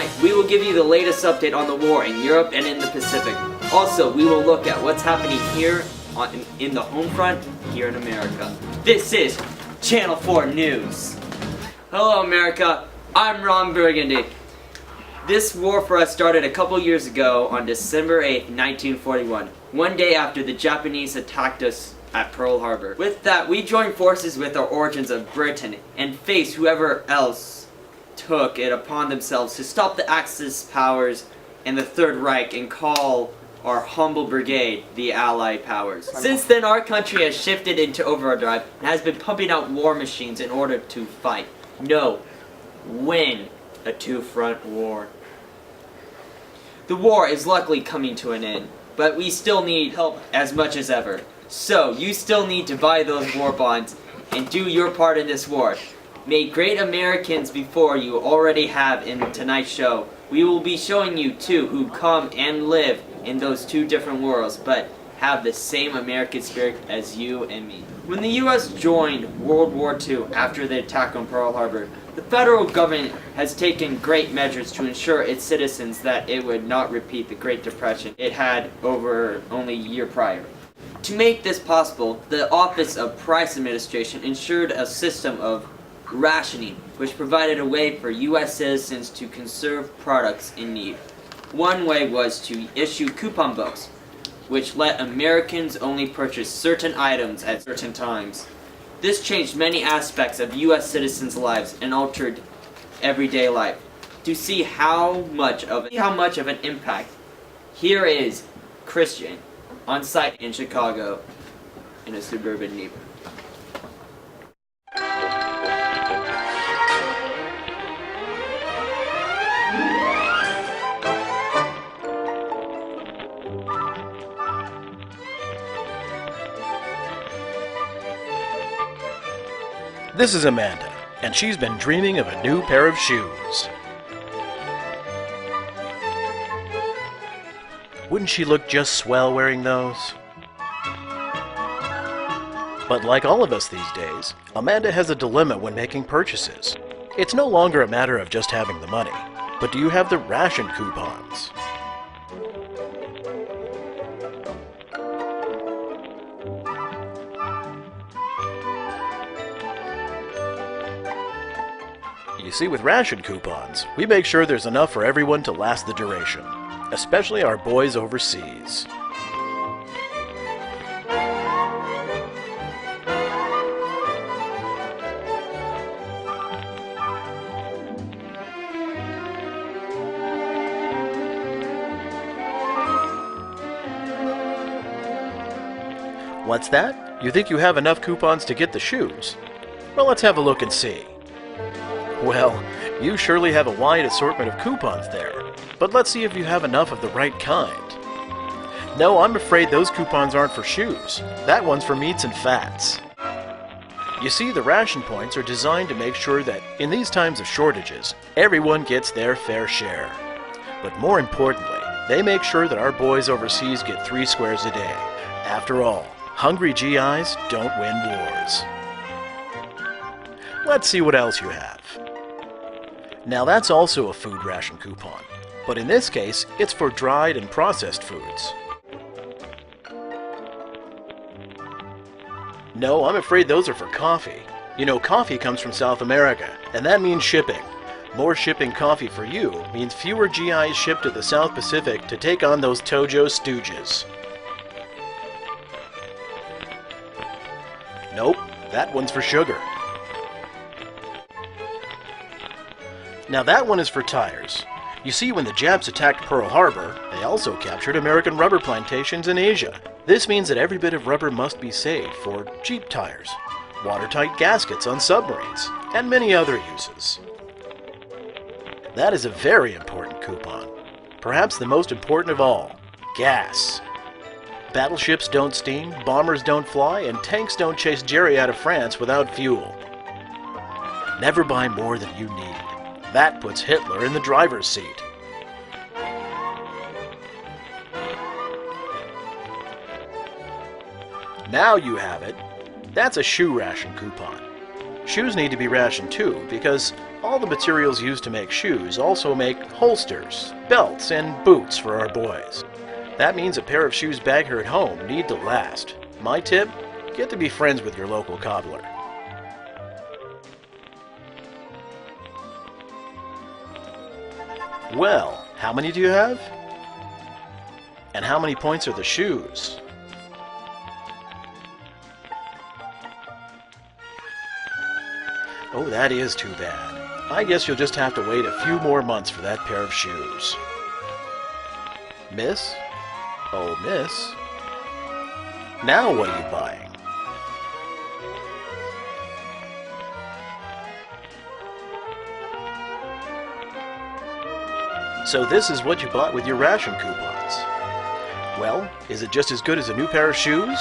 Tonight, we will give you the latest update on the war in Europe and in the Pacific. Also, we will look at what's happening here in the home front here in America. This is Channel 4 News. Hello, America. I'm Ron Burgundy. This war for us started a couple years ago on December 8th, 1941, one day after the Japanese attacked us at Pearl Harbor. With that, we joined forces with our origins of Britain and faced whoever else took it upon themselves to stop the Axis powers and the Third Reich and call our humble brigade the Allied powers. Since then, our country has shifted into overdrive and has been pumping out war machines in order to fight. No, win a two-front war. The war is luckily coming to an end, but we still need help as much as ever. So, you still need to buy those war bonds and do your part in this war. Make great Americans before you already have in tonight's show. We will be showing you two who come and live in those two different worlds, but have the same American spirit as you and me. When the U.S. joined World War II after the attack on Pearl Harbor, the federal government has taken great measures to ensure its citizens that it would not repeat the Great Depression it had over only a year prior. To make this possible, the Office of Price Administration ensured a system of rationing, which provided a way for U.S. citizens to conserve products in need. One way was to issue coupon books, which let Americans only purchase certain items at certain times. This changed many aspects of U.S. citizens' lives and altered everyday life. To see how much of an impact, here is Christian on site in Chicago in a suburban neighborhood. This is Amanda, and she's been dreaming of a new pair of shoes. Wouldn't she look just swell wearing those? But like all of us these days, Amanda has a dilemma when making purchases. It's no longer a matter of just having the money, but do you have the ration coupons? You see, with ration coupons, we make sure there's enough for everyone to last the duration, especially our boys overseas. What's that? You think you have enough coupons to get the shoes? Well, let's have a look and see. Well, you surely have a wide assortment of coupons there, but let's see if you have enough of the right kind. No, I'm afraid those coupons aren't for shoes. That one's for meats and fats. You see, the ration points are designed to make sure that in these times of shortages, everyone gets their fair share. But more importantly, they make sure that our boys overseas get 3 squares a day. After all, hungry GIs don't win wars. Let's see what else you have. Now that's also a food ration coupon, but in this case, it's for dried and processed foods. No, I'm afraid those are for coffee. You know, coffee comes from South America, and that means shipping. More shipping coffee for you means fewer GIs shipped to the South Pacific to take on those Tojo stooges. Nope, that one's for sugar. Now that one is for tires. You see, when the Japs attacked Pearl Harbor, they also captured American rubber plantations in Asia. This means that every bit of rubber must be saved for Jeep tires, watertight gaskets on submarines, and many other uses. That is a very important coupon. Perhaps the most important of all, gas. Battleships don't steam, bombers don't fly, and tanks don't chase Jerry out of France without fuel. Never buy more than you need. That puts Hitler in the driver's seat. Now you have it. That's a shoe ration coupon. Shoes need to be rationed too, because all the materials used to make shoes also make holsters, belts, and boots for our boys. That means a pair of shoes back here at home need to last. My tip? Get to be friends with your local cobbler. Well, how many do you have? And how many points are the shoes? Oh, that is too bad. I guess you'll just have to wait a few more months for that pair of shoes. Miss? Oh, miss. Now what are you buying? So this is what you bought with your ration coupons. Well, is it just as good as a new pair of shoes?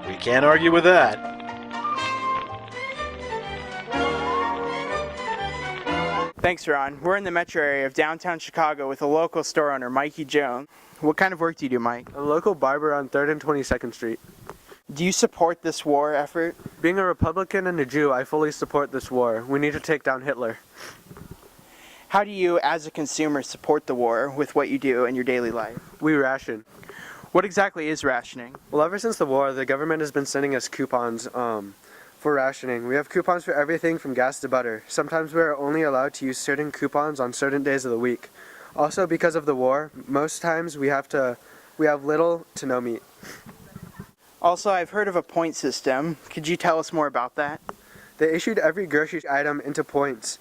We can't argue with that. Thanks, Ron. We're in the metro area of downtown Chicago with a local store owner, Mikey Jones. What kind of work do you do, Mike? A local barber on 3rd and 22nd Street. Do you support this war effort? Being a Republican and a Jew, I fully support this war. We need to take down Hitler. How do you, as a consumer, support the war with what you do in your daily life? We ration. What exactly is rationing? Well, ever since the war, the government has been sending us coupons for rationing. We have coupons for everything from gas to butter. Sometimes we are only allowed to use certain coupons on certain days of the week. Also, because of the war, most times we have little to no meat. Also, I've heard of a point system. Could you tell us more about that? They issued every grocery item into points,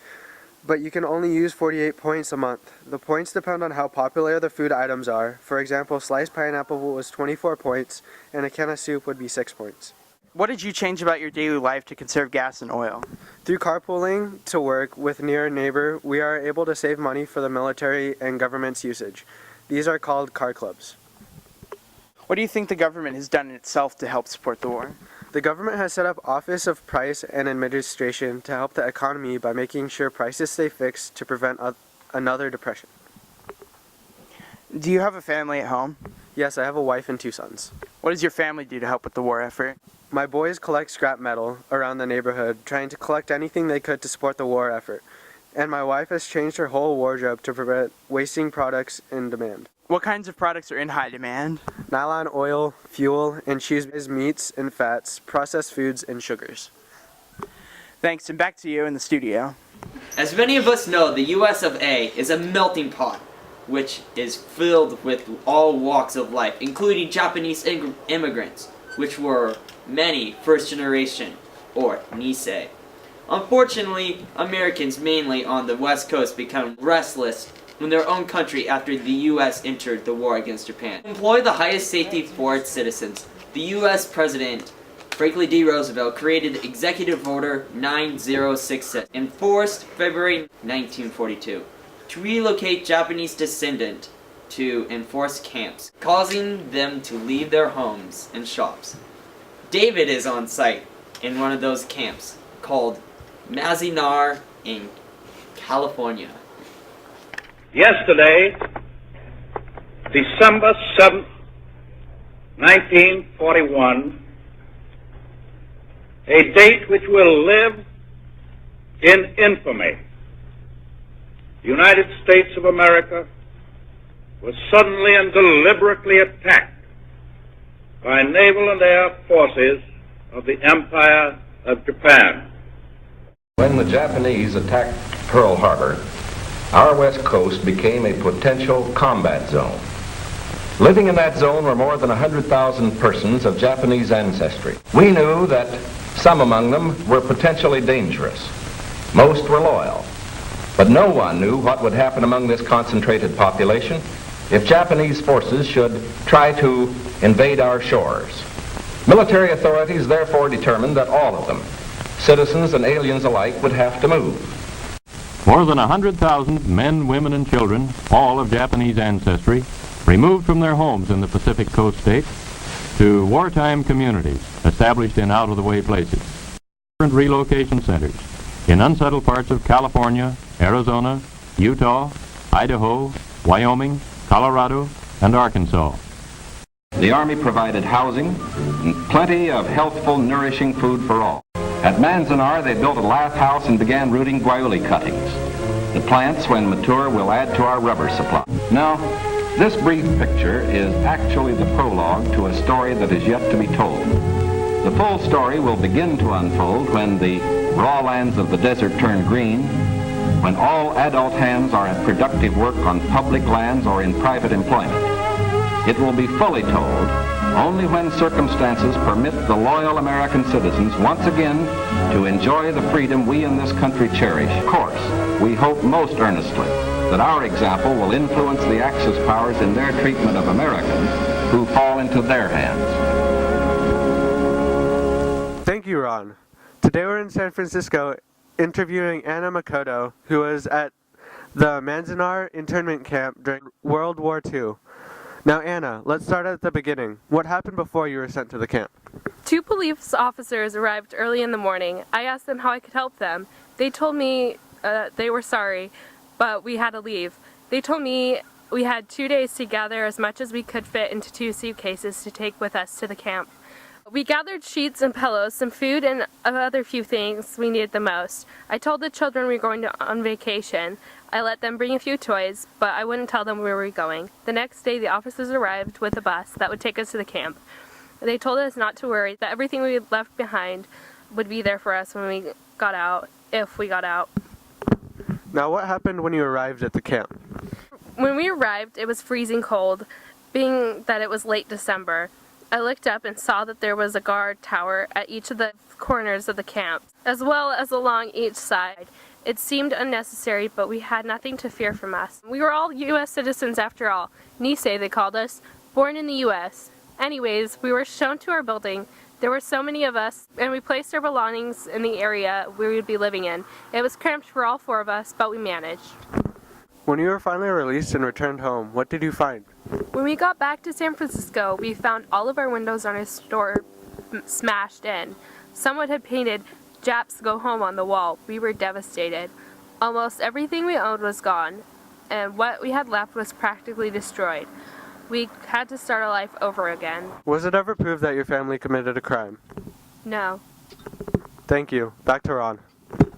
but you can only use 48 points a month. The points depend on how popular the food items are. For example, sliced pineapple was 24 points, and a can of soup would be 6 points. What did you change about your daily life to conserve gas and oil? Through carpooling to work with near a neighbor, we are able to save money for the military and government's usage. These are called car clubs. What do you think the government has done in itself to help support the war? The government has set up Office of Price and Administration to help the economy by making sure prices stay fixed to prevent another depression. Do you have a family at home? Yes, I have a wife and 2 sons. What does your family do to help with the war effort? My boys collect scrap metal around the neighborhood, trying to collect anything they could to support the war effort. And my wife has changed her whole wardrobe to prevent wasting products in demand. What kinds of products are in high demand? Nylon oil, fuel, and cheese, meats and fats, processed foods, and sugars. Thanks, and back to you in the studio. As many of us know, the US of A is a melting pot, which is filled with all walks of life, including Japanese immigrants, which were many first generation, or Nisei. Unfortunately, Americans mainly on the West Coast become restless in their own country after the U.S. entered the war against Japan. To employ the highest safety for its citizens, the U.S. President Franklin D. Roosevelt created Executive Order 9066, enforced February 1942, to relocate Japanese descendants to enforced camps, causing them to leave their homes and shops. David is on site in one of those camps called Mazinar in California. Yesterday, December 7th, 1941, a date which will live in infamy, the United States of America was suddenly and deliberately attacked by naval and air forces of the Empire of Japan. When the Japanese attacked Pearl Harbor, our west coast became a potential combat zone. Living in that zone were more than 100,000 persons of Japanese ancestry. We knew that some among them were potentially dangerous. Most were loyal. But no one knew what would happen among this concentrated population if Japanese forces should try to invade our shores. Military authorities therefore determined that all of them, citizens and aliens alike, would have to move. More than 100,000 men, women, and children, all of Japanese ancestry, removed from their homes in the Pacific Coast states to wartime communities established in out-of-the-way places. Different relocation centers in unsettled parts of California, Arizona, Utah, Idaho, Wyoming, Colorado, and Arkansas. The Army provided housing, and plenty of healthful, nourishing food for all. At Manzanar, they built a lath house and began rooting guayuli cuttings. The plants, when mature, will add to our rubber supply. Now, this brief picture is actually the prologue to a story that is yet to be told. The full story will begin to unfold when the raw lands of the desert turn green, when all adult hands are at productive work on public lands or in private employment. It will be fully told only when circumstances permit the loyal American citizens once again to enjoy the freedom we in this country cherish. Of course, we hope most earnestly that our example will influence the Axis powers in their treatment of Americans who fall into their hands. Thank you, Ron. Today we're in San Francisco interviewing Anna Mccoy, who was at the Manzanar internment camp during World War II. Now, Anna, let's start at the beginning. What happened before you were sent to the camp? 2 police officers arrived early in the morning. I asked them how I could help them. They told me they were sorry, but we had to leave. They told me we had 2 days to gather as much as we could fit into 2 suitcases to take with us to the camp. We gathered sheets and pillows, some food, and other few things we needed the most. I told the children we were going on vacation. I let them bring a few toys, but I wouldn't tell them where we were going. The next day, the officers arrived with a bus that would take us to the camp. They told us not to worry, that everything we left behind would be there for us when we got out, if we got out. Now, what happened when you arrived at the camp? When we arrived, it was freezing cold, being that it was late December. I looked up and saw that there was a guard tower at each of the corners of the camp, as well as along each side. It seemed unnecessary, but we had nothing to fear from us. We were all U.S. citizens after all. Nisei, they called us, born in the U.S. Anyways, we were shown to our building. There were so many of us, and we placed our belongings in the area we would be living in. It was cramped for all 4 of us, but we managed. When you were finally released and returned home, what did you find? When we got back to San Francisco, we found all of our windows on our store smashed in. Someone had painted "Japs go home" on the wall. We were devastated. Almost everything we owned was gone, and what we had left was practically destroyed. We had to start our life over again. Was it ever proved that your family committed a crime? No. Thank you. Back to Ron.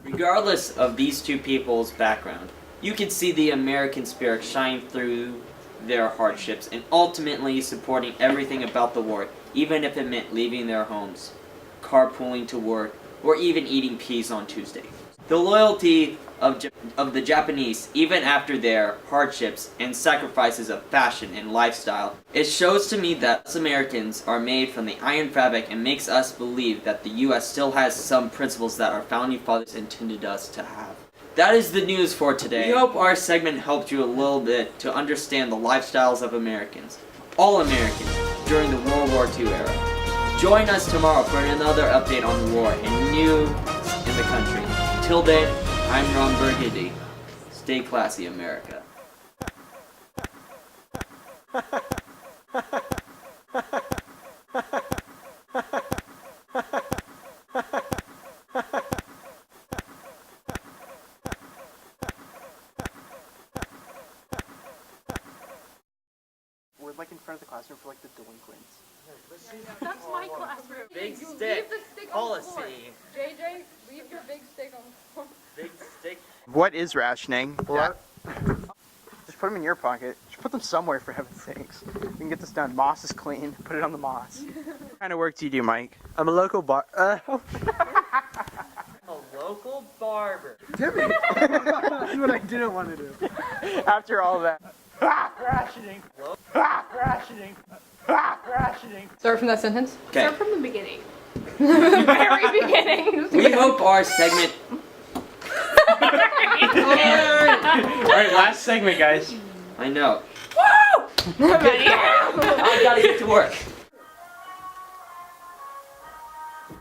Regardless of these 2 people's background, you can see the American spirit shine through their hardships and ultimately supporting everything about the war, even if it meant leaving their homes, carpooling to work, or even eating peas on Tuesday. The loyalty of the Japanese, even after their hardships and sacrifices of fashion and lifestyle, it shows to me that us Americans are made from the iron fabric and makes us believe that the U.S. still has some principles that our founding fathers intended us to have. That is the news for today. We hope our segment helped you a little bit to understand the lifestyles of Americans, all Americans, during the World War II era. Join us tomorrow for another update on the war and news in the country. Till then, I'm Ron Burgundy. Stay classy, America. We're like in front of the classroom for like the delinquents. That's my classroom. Big stick policy. JJ, leave your big stick on the floor. Big stick. What is rationing? What? Just put them in your pocket. Just put them somewhere, for heaven's sakes. We can get this done. Moss is clean. Put it on the moss. What kind of work do you do, Mike? I'm a local A local barber. Timmy! That's what I didn't want to do. After all that. Rationing. Rationing. Rationing. Start from that sentence. Okay. Start from the beginning. Very beginning. We hope our segment. Alright, last segment, guys. I know. Woo! I gotta get to work.